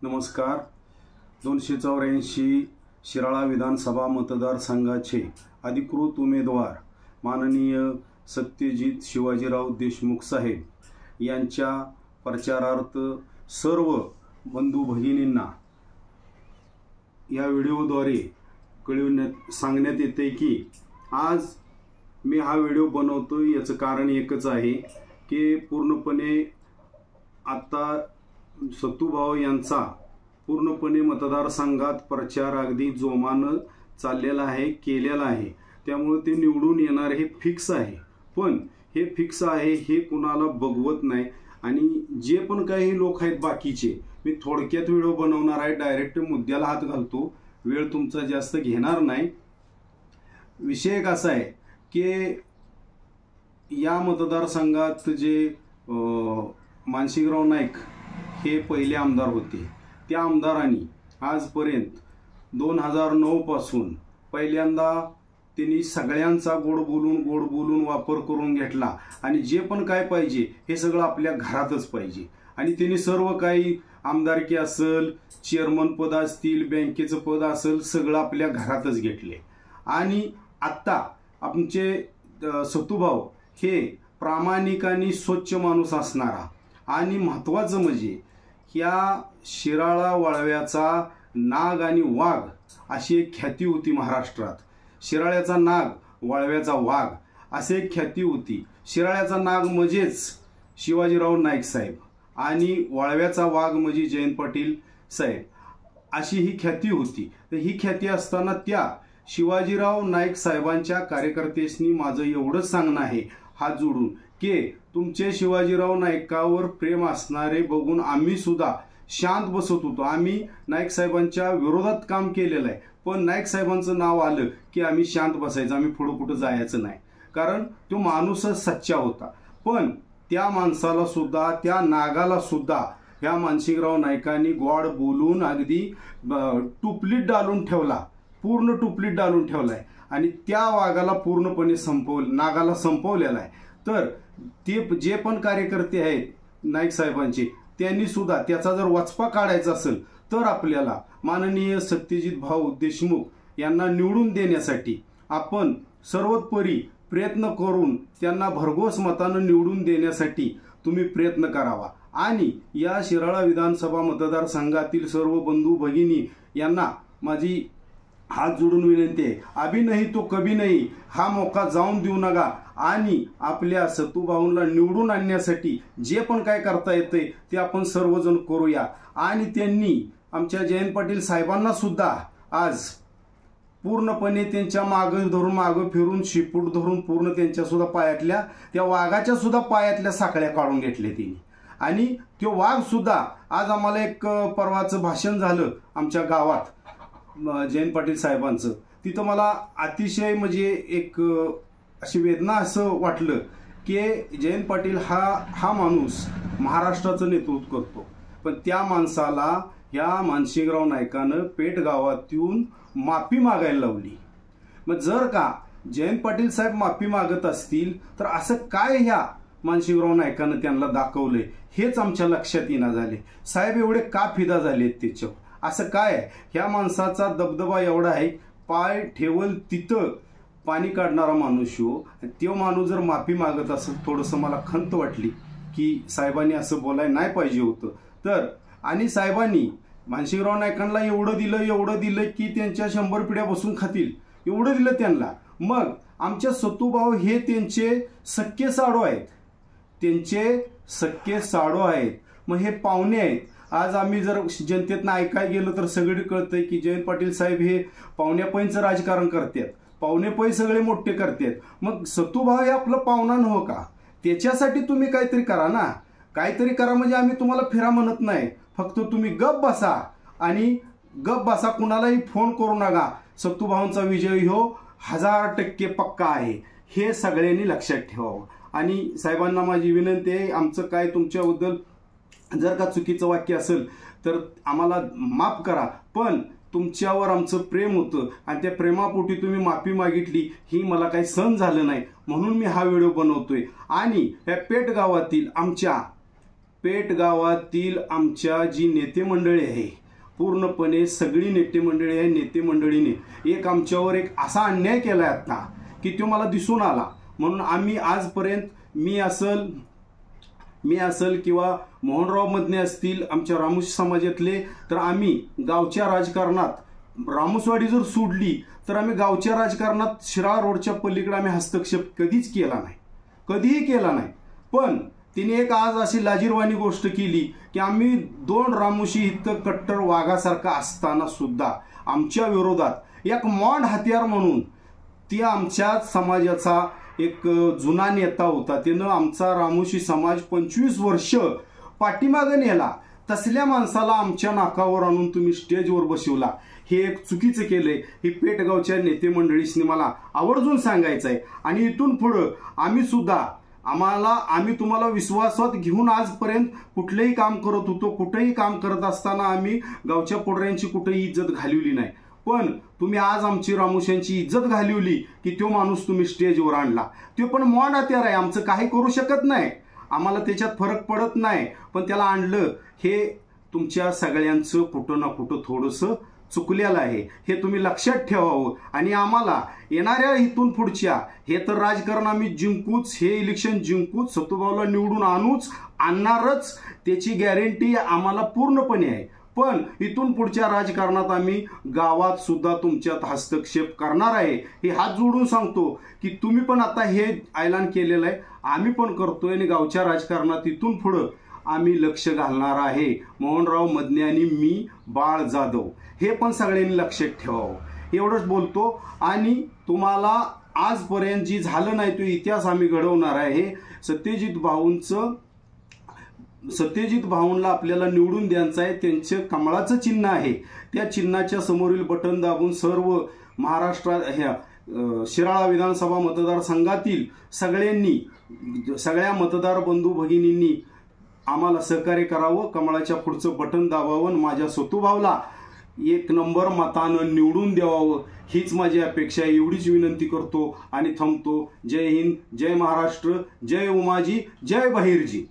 नमस्कार. 284 शिराळा विधानसभा मतदारसंघाचे अधिकृत उमेदवार माननीय सत्यजित शिवाजीराव देशमुख साहेब यांच्या प्रचारार्थ सर्व बंधू भगिनींना या व्हिडिओद्वारे सांगण्यात येते की आज मी हा व्हिडिओ बनवतोय. याचं कारण एकच आहे की पूर्णपणे आता सत्तूभाऊ यांचा पूर्णपणे मतदारसंघात प्रचार अगदी जोमानं चाललेला आहे, केलेला आहे. त्यामुळे ते निवडून येणार हे फिक्स आहे. पण हे फिक्स आहे हे कुणाला बघवत नाही. आणि जे पण काही लोक आहेत बाकीचे, मी थोडक्यात व्हिडिओ बनवणार आहे, डायरेक्ट मुद्द्याला हात घालतो, वेळ तुमचा जास्त घेणार नाही. विषय एक असा आहे की या मतदारसंघात जे मानसिंगराव नाईक हे पहिले आमदार होते, त्या आमदारांनी आजपर्यंत 2009 पासून पहिल्यांदा त्यांनी सगळ्यांचा गोड बोलून वापर करून घेतला. आणि जे पण काय पाहिजे हे सगळं आपल्या घरातच पाहिजे. आणि त्यांनी सर्व काही आमदारकी असेल, चेअरमन पद असतील, बँकेचं पद असेल, सगळं आपल्या घरातच घेतले. आणि आत्ता आमचे सत्तूभाऊ हे प्रामाणिक आणि स्वच्छ माणूस असणारा, आणि महत्त्वाचं म्हणजे या शिराळा वाळव्याचा नाग आणि वाघ अशी एक ख्याती होती महाराष्ट्रात. शिराळ्याचा नाग, वाळव्याचा वाघ अशी एक ख्याती होती. शिराळ्याचा नाग म्हणजेच शिवाजीराव नाईक साहेब आणि वाळव्याचा वाघ म्हणजे जयंत पाटील साहेब, अशी ही ख्याती होती. तर ही ख्याती असताना त्या शिवाजीराव नाईक साहेबांच्या कार्यकर्त्यांनी माझं एवढंच सांगणं आहे हात जोडून की तुमचे शिवाजीराव नाईकावर प्रेम असणारे बघून आम्ही सुद्धा शांत बसत होतो. आम्ही नाईक साहेबांच्या विरोधात काम केलेलं आहे, पण नाईक साहेबांचं नाव आलं की आम्ही शांत बसायचं, आम्ही पुढं कुठं जायचं नाही. कारण तो माणूसच सच्चा होता. पण त्या माणसाला सुद्धा, त्या नागाला सुद्धा ह्या मानसिंगराव नाईकांनी गोड बोलून अगदी टुपलीत डालून ठेवला, पूर्ण टुपलीत डालून ठेवलाय. आणि त्या वाघाला पूर्णपणे नागाला संपवलेला आहे. तर ते जे पण कार्यकर्ते आहेत नाईक साहेबांचे, त्यांनी सुद्धा त्याचा जर वचपा काढायचा असेल तर आपल्याला माननीय सत्यजित भाऊ देशमुख यांना निवडून देण्यासाठी आपण सर्वतोपरी प्रयत्न करून त्यांना भरघोस मतानं निवडून देण्यासाठी तुम्ही प्रयत्न करावा. आणि या शिराळा विधानसभा मतदारसंघातील सर्व बंधू भगिनी यांना माझी हात जोडून विनंती आहे, अभी नाही तो कभी नाही हा मौका जाऊन देऊ नका. आणि आपल्या सत्तूभाऊंना निवडून आणण्यासाठी जे पण काय करता येते ते आपण सर्वजण करूया. आणि त्यांनी आमच्या जयंत पाटील साहेबांना सुद्धा आज पूर्णपणे त्यांच्या मागं फिरून शिपूट धरून पूर्ण त्यांच्या सुद्धा पायातल्या, त्या वाघाच्या सुद्धा पायातल्या साखळ्या काढून घेतल्या त्यांनी. आणि तो वाघ सुद्धा आज आम्हाला एक परवाचं भाषण झालं आमच्या गावात जयंत पाटील साहेबांचं, तिथं मला अतिशय म्हणजे एक अशी वेदना असं वाटलं की जयंत पाटील हा माणूस महाराष्ट्राचं नेतृत्व करतो, पण त्या माणसाला ह्या मानसिंगराव नाईकानं पेठ गावात येऊन माफी मागायला लावली. मग जर का जयंत पाटील साहेब माफी मागत असतील तर असं काय ह्या मानसिंगराव नाईकानं त्यांना दाखवलंय हेच आमच्या लक्षात येणं झाले. साहेब एवढे का फिदा झालेत त्याच्यावर, असं काय आहे? ह्या माणसाचा दबदबा एवढा आहे, पाय ठेवल तिथं पाणी काढणारा माणूस हो. तो माणूस जर माफी मागत असेल, थोडंसं मला खंत वाटली की साहेबांनी असं बोलायला नाही पाहिजे होतं. तर आणि साहेबांनी मानसिंगराव नाईकांना एवढं दिलं की त्यांच्या 100 पिढ्या बसून खातील, एवढं दिलं त्यांना. मग आमच्या सत्तूभाऊ हे त्यांचे सख्खे साडू आहेत, मग हे पाहुणे आहेत. आज आम्ही जर जनतेतनं ऐकायला गेलो तर सगळे कळतंय की जयंत पाटील साहेब हे पाहुण्यापैंचं राजकारण करतात, पाहुणेपै सगळे मोठे करतात. मग सत्तूभाऊ हे आपलं पाहुणा नव्ह का? त्याच्यासाठी तुम्ही काहीतरी करा ना, काहीतरी करा. म्हणजे आम्ही तुम्हाला फिरा म्हणत नाही, फक्त तुम्ही गप बसा, कुणालाही फोन करू नका. सत्तूभाऊंचा विजय हो 1000% पक्का आहे, हे सगळ्यांनी लक्षात ठेवावं. आणि साहेबांना माझी विनंती आहे, आमचं काय तुमच्याबद्दल जर का चुकीचं वाक्य असेल तर आम्हाला माफ करा, पण तुमच्यावर आमचं प्रेम होतं आणि त्या प्रेमापोटी तुम्ही माफी मागितली ही मला काही सहन झालं नाही, म्हणून मी हा व्हिडिओ बनवतोय. आणि या पेठ गावातील आमच्या पेठ गावातील आमच्या जी नेते मंडळी आहे, पूर्णपणे सगळी नेते मंडळी आहे, नेते मंडळीने एक आमच्यावर एक असा अन्याय केलाय आता की तो मला दिसून आला. म्हणून आम्ही आजपर्यंत मी असल किंवा मोहनराव मदने असतील आमच्या रामोशी समाजातले, तर आम्ही गावच्या राजकारणात रामोसवाडी जर सोडली तर आम्ही गावच्या राजकारणात शिराळा रोडच्या पलीकडे आम्ही हस्तक्षेप कधीच केला नाही, कधीही केला नाही. पण तिने एक आज अशी लाजीरवाणी गोष्ट केली की आम्ही 2 रामोशी इतकं कट्टर वाघासारखा असताना सुद्धा आमच्या विरोधात एक मॉड हत्यार म्हणून ती आमच्या समाजाचा एक जुना नेता होता, त्यानं आमचा रामोशी समाज 25 वर्ष पाठीमागे नेला. तसल्या माणसाला आमच्या नाकावर आणून तुम्ही स्टेजवर बसवला, हे एक चुकीचं केलंय. ही पेठगावच्या नेते मंडळींनी मला आवर्जून सांगायचं आहे. आणि इथून पुढं आम्ही तुम्हाला विश्वासात घेऊन आजपर्यंत कुठलंही काम करत होतो. कुठेही काम करत असताना आम्ही गावच्या पोडऱ्यांची कुठेही इज्जत घालवली नाही. पण तुम्ही आज आमची रामोशांची इज्जत घालवली की तो माणूस तुम्ही स्टेजवर आणला. तो पण मॉड हत्यार आहे, आमचं काही करू शकत नाही, आम्हाला त्याच्यात फरक पडत नाही. पण त्याला आणलं, हे तुमच्या सगळ्यांचं कुठं ना कुठं थोडंसं चुकलेलं आहे, हे तुम्ही लक्षात ठेवावं. आणि आम्हाला येणाऱ्या इथून पुढच्या हे तर राजकारण आम्ही जिंकूच, हे इलेक्शन जिंकूच, सतुभाऊला निवडून आणणारच, त्याची गॅरंटी आम्हाला पूर्णपणे आहे. पण इथून पुढच्या राजकारणात आम्ही गावात सुद्धा तुमच्यात हस्तक्षेप करणार आहे, हे हात जोडून सांगतो. की तुम्ही पण आता हे ऐलान केलेलं आहे, आम्ही पण करतोय. आणि गावच्या राजकारणात इथून पुढं आम्ही लक्ष घालणार आहे. मोहनराव मदने आणि मी बाळ जाधव, हे पण सगळ्यांनी लक्षात ठेवावं. एवढंच बोलतो. आणि तुम्हाला आजपर्यंत जी झालं नाही तो इतिहास आम्ही घडवणार आहे. सत्यजित भाऊंना आपल्याला निवडून द्यायचं आहे. त्यांचं कमळाचं चिन्ह आहे, त्या चिन्हाच्या समोरील बटन दाबून सर्व महाराष्ट्रात शिराळा विधानसभा मतदारसंघातील सगळ्या मतदार बंधू भगिनींनी आम्हाला सहकार्य करावं, कमळाच्या पुढचं बटन दाबावं, माझ्या सतुभाऊला 1 नंबर मतानं निवडून द्यावं, हीच माझी अपेक्षा आहे. एवढीच विनंती करतो आणि थांबतो. जय हिंद, जय महाराष्ट्र, जय उमाजी, जय बहिर्जी.